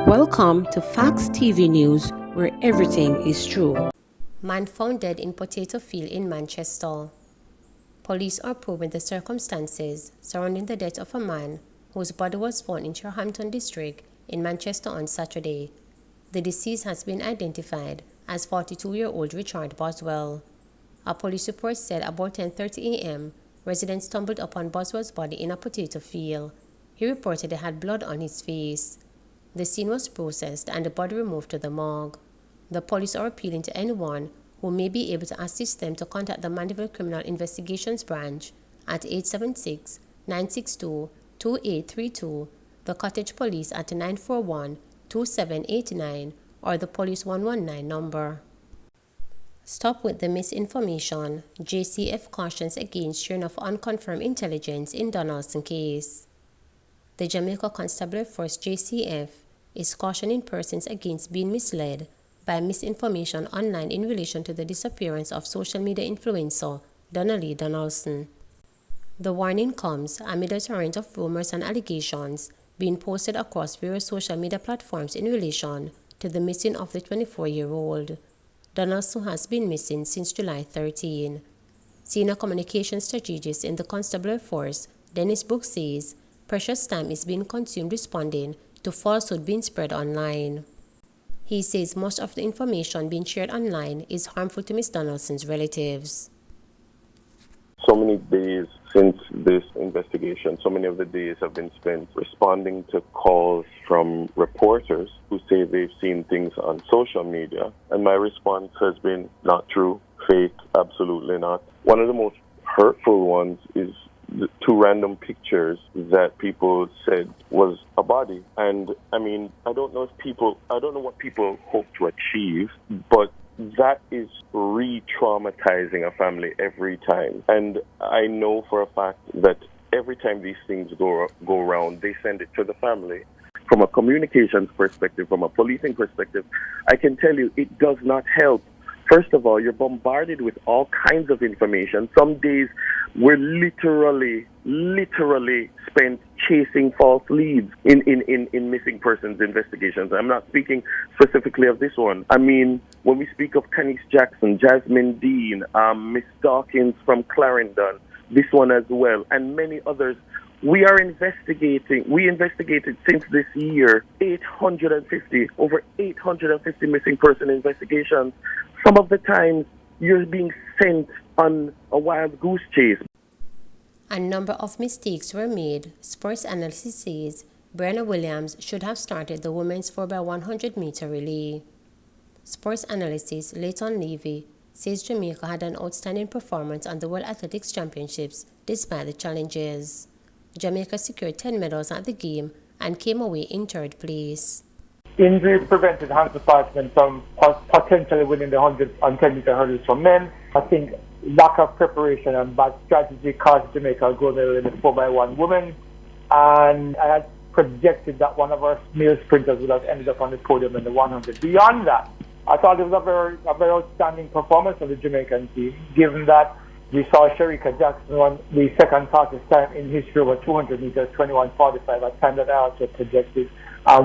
Welcome to Facts TV News, where everything is true. Man found dead in potato field in Manchester. Police are probing the circumstances surrounding the death of a man whose body was found in Sherhampton district in Manchester on Saturday. The deceased has been identified as 42-year-old Richard Boswell. A police report said about 10:30 a.m., residents stumbled upon Boswell's body in a potato field. He reported he had blood on his face. The scene was processed and the body removed to the morgue. The police are appealing to anyone who may be able to assist them to contact the Mandeville Criminal Investigations Branch at 876-962-2832, the Cottage Police at 941-2789, or the Police 119 number. Stop with the misinformation. JCF cautions against sharing of unconfirmed intelligence in Donaldson case. The Jamaica Constabulary Force JCF is cautioning persons against being misled by misinformation online in relation to the disappearance of social media influencer Donnelly Donaldson. The warning comes amid a torrent of rumors and allegations being posted across various social media platforms in relation to the missing of the 24-year-old. Donaldson has been missing since July 13. Senior communication strategist in the Constabulary Force, Dennis Brooks, says precious time is being consumed responding to falsehood being spread online. He says most of the information being shared online is harmful to Ms. Donaldson's relatives. So many days since this investigation, so many of the days have been spent responding to calls from reporters who say they've seen things on social media. And my response has been not true, fake, absolutely not. One of the most hurtful ones is the two random pictures that people said was a body. And I mean, I don't know what people hope to achieve, but that is re-traumatizing a family every time. And I know for a fact that every time these things go around, they send it to the family. From a communications perspective, from a policing perspective, I can tell you it does not help. First of all, you're bombarded with all kinds of information. Some days we're literally spent chasing false leads in missing persons investigations. I'm not speaking specifically of this one. I mean, when we speak of Canis Jackson, Jasmine Dean, Miss Dawkins from Clarendon, this one as well, and many others, we investigated since this year over 850 missing person investigations. Some of the times you're being sent on a wild goose chase. A number of mistakes were made. Sports analysis says Brianna Williams should have started the women's 4x100 meter relay. Sports analyst Leighton Levy says Jamaica had an outstanding performance on the World Athletics Championships despite the challenges. Jamaica secured 10 medals at the game and came away in third place. Injuries prevented Hans Department from potentially winning the 100 and 10 meter hurdles for men. I think lack of preparation and bad strategy caused Jamaica a gold medal in the 4x1 women. And I had projected that one of our male sprinters would have ended up on the podium in the 100. Beyond that, I thought it was a very outstanding performance of the Jamaican team, given that we saw Sherika Jackson run the second fastest time in history over 200 meters, 21:45, a time that I also projected.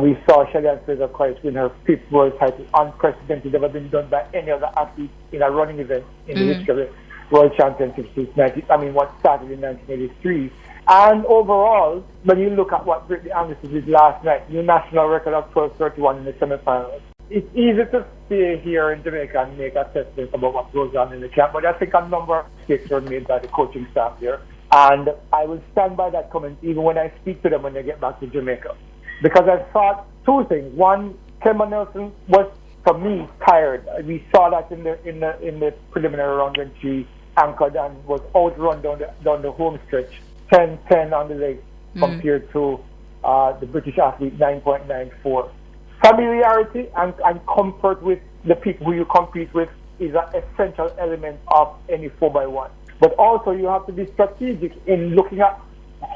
We saw Shelley Fraser-Price win her fifth world title, unprecedented, never been done by any other athlete in a running event in the history of the World Championships since what started in 1983. And overall, when you look at what Brittany Anderson did last night, new national record of 12:31 in the semifinals. It's easy to stay here in Jamaica and make assessments about what goes on in the camp, but I think a number of mistakes were made by the coaching staff here. And I will stand by that comment even when I speak to them when they get back to Jamaica. Because I thought two things. One, Kemba Nelson was, for me, tired. We saw that in the preliminary round when she anchored and was outrun down the home stretch, 10-10 on the leg compared to the British athlete 9.94. Familiarity and comfort with the people who you compete with is an essential element of any 4x1. But also you have to be strategic in looking at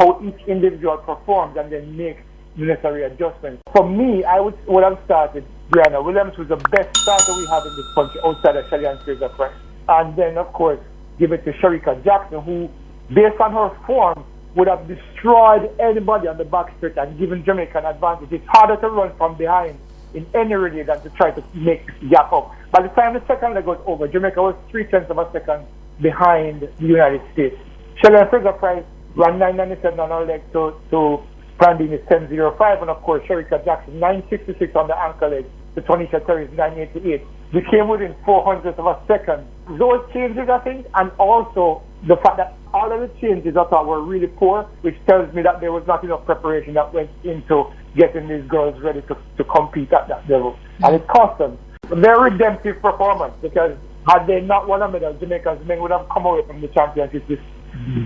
how each individual performs and then make necessary adjustments. For me, I would have started Brianna Williams, who's the best starter we have in this country outside of Shelley Fraser-Price. And then, of course, give it to Sherika Jackson, who, based on her form, would have destroyed anybody on the back straight and given Jamaica an advantage. It's harder to run from behind in any relay than to try to make this gap up. By the time the second leg was over, Jamaica was 0.3 of a second behind the United States. Sheldon Fraser-Price ran 9.97 on our leg to Brandon is 10.05, and of course Sherika Jackson 9.66 on the anchor leg to Tonisha Terry's 9.88. We came within 0.04 of a second. Those changes, I think, and also the fact that all of the changes I thought were really poor, which tells me that there was not enough preparation that went into getting these girls ready to compete at that level. And it cost them a very redemptive performance, because had they not won a medal, Jamaica's men would have come away from the championship with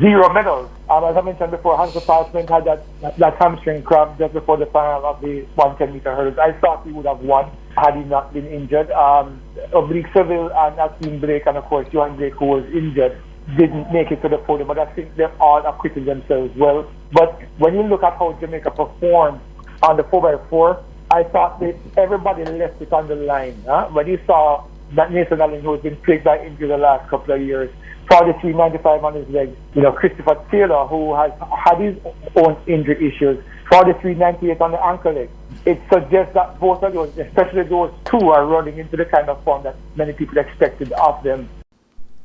0 medals. As I mentioned before, Hansa Passman had that hamstring cramp just before the final of the 110-meter hurdles. I thought he would have won had he not been injured. Oblique Seville and Akeem Blake, and of course Johan Blake, who was injured, didn't make it to the podium, but I think they all acquitted themselves well. But when you look at how Jamaica performed on the 4x4, I thought that everybody left it on the line. When you saw that Nathan Allen, who has been plagued by injury the last couple of years, 43.95 on his legs. Christopher Taylor, who has had his own injury issues, 43.98 on the ankle leg. It suggests that both of those, especially those two, are running into the kind of form that many people expected of them.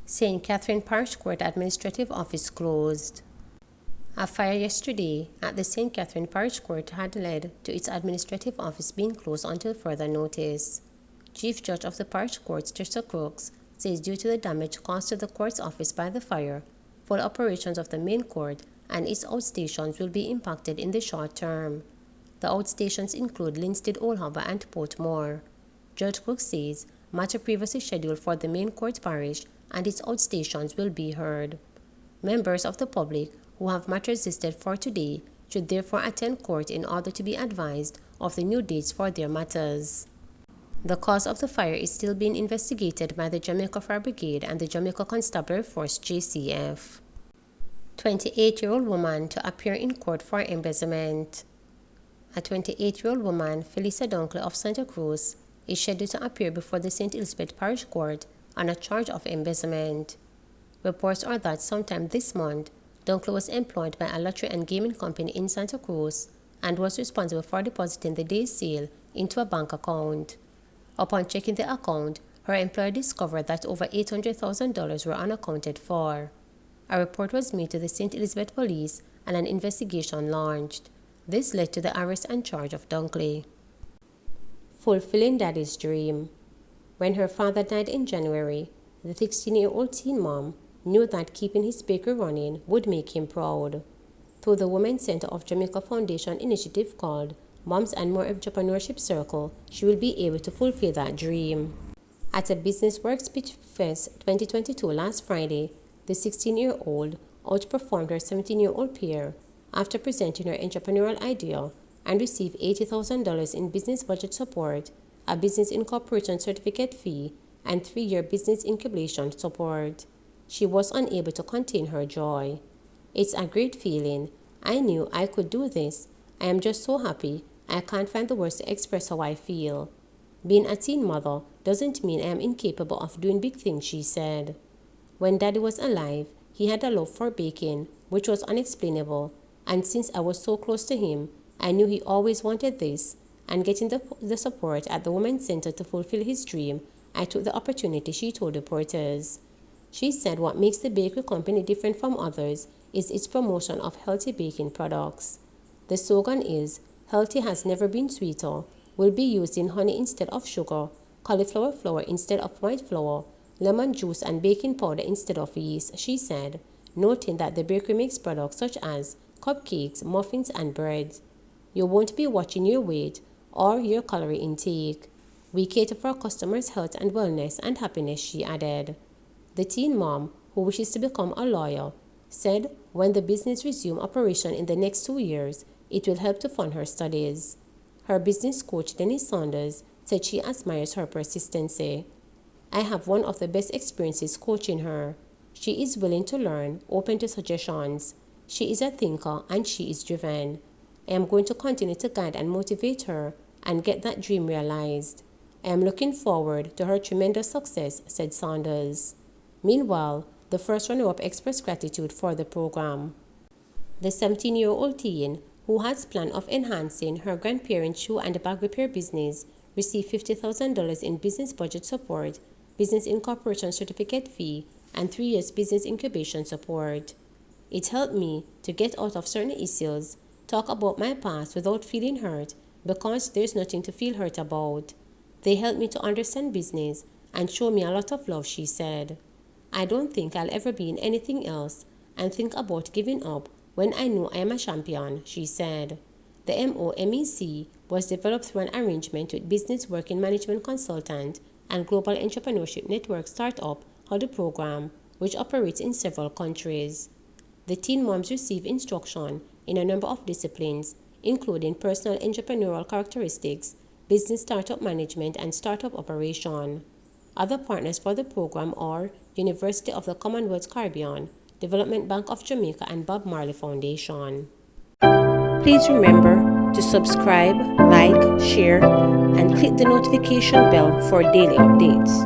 St. Catherine Parish Court Administrative Office closed. A fire yesterday at the St. Catherine Parish Court had led to its administrative office being closed until further notice. Chief Judge of the Parish Court, Trisha Crooks, says due to the damage caused to the court's office by the fire, full operations of the main court and its outstations will be impacted in the short term. The outstations include Linstead, Old Harbour and Portmore. Judge Cook says matter previously scheduled for the main court parish and its outstations will be heard. Members of the public who have matters listed for today should therefore attend court in order to be advised of the new dates for their matters. The cause of the fire is still being investigated by the Jamaica Fire Brigade and the Jamaica Constabulary Force JCF. 28-year-old woman to appear in court for embezzlement. A 28-year-old woman, Felisa Dunkley of Santa Cruz, is scheduled to appear before the St. Elizabeth Parish Court on a charge of embezzlement. Reports are that sometime this month, Dunkley was employed by a lottery and gaming company in Santa Cruz and was responsible for depositing the day's sale into a bank account. Upon checking the account, her employer discovered that over $800,000 were unaccounted for. A report was made to the St. Elizabeth Police and an investigation launched. This led to the arrest and charge of Dunkley. Fulfilling Daddy's dream. When her father died in January, the 16-year-old teen mom knew that keeping his bakery running would make him proud. Through the Women's Center of Jamaica Foundation initiative called Moms and More Entrepreneurship Circle, she will be able to fulfill that dream. At a Business Works Pitch Fest 2022 last Friday, the 16-year-old outperformed her 17-year-old peer after presenting her entrepreneurial idea and received $80,000 in business budget support, a business incorporation certificate fee, and 3-year business incubation support. She was unable to contain her joy. It's a great feeling. I knew I could do this. I am just so happy. I can't find the words to express how I feel. Being a teen mother doesn't mean I am incapable of doing big things, she said. When Daddy was alive, he had a love for baking, which was unexplainable, and since I was so close to him, I knew he always wanted this, and getting the support at the Women's Center to fulfill his dream, I took the opportunity, she told reporters. She said what makes the bakery company different from others is its promotion of healthy baking products. The slogan is, "Healthy has never been sweeter," will be used in honey instead of sugar, cauliflower flour instead of white flour, lemon juice and baking powder instead of yeast, she said, noting that the bakery makes products such as cupcakes, muffins, and bread. You won't be watching your weight or your calorie intake. We cater for our customers' health and wellness and happiness, she added. The teen mom, who wishes to become a lawyer, said when the business resumes operation in the next 2 years, it will help to fund her studies. Her business coach, Denise Saunders, said she admires her persistency. I have one of the best experiences coaching her. She is willing to learn, open to suggestions. She is a thinker and she is driven. I am going to continue to guide and motivate her and get that dream realized. I am looking forward to her tremendous success, said Saunders. Meanwhile, the first runner-up expressed gratitude for the program. The 17-year-old teen, who has planned of enhancing her grandparents' shoe and bag repair business, received $50,000 in business budget support, business incorporation certificate fee, and 3 years business incubation support. It helped me to get out of certain issues, talk about my past without feeling hurt, because there's nothing to feel hurt about. They helped me to understand business and show me a lot of love, she said. I don't think I'll ever be in anything else and think about giving up when I know I am a champion, she said. The MOMEC was developed through an arrangement with Business Working Management Consultant and Global Entrepreneurship Network startup HUD program, which operates in several countries. The teen moms receive instruction in a number of disciplines, including personal entrepreneurial characteristics, business startup management, and startup operation. Other partners for the program are University of the Commonwealth Caribbean, Development Bank of Jamaica, and Bob Marley Foundation. Please remember to subscribe, like, share, and click the notification bell for daily updates.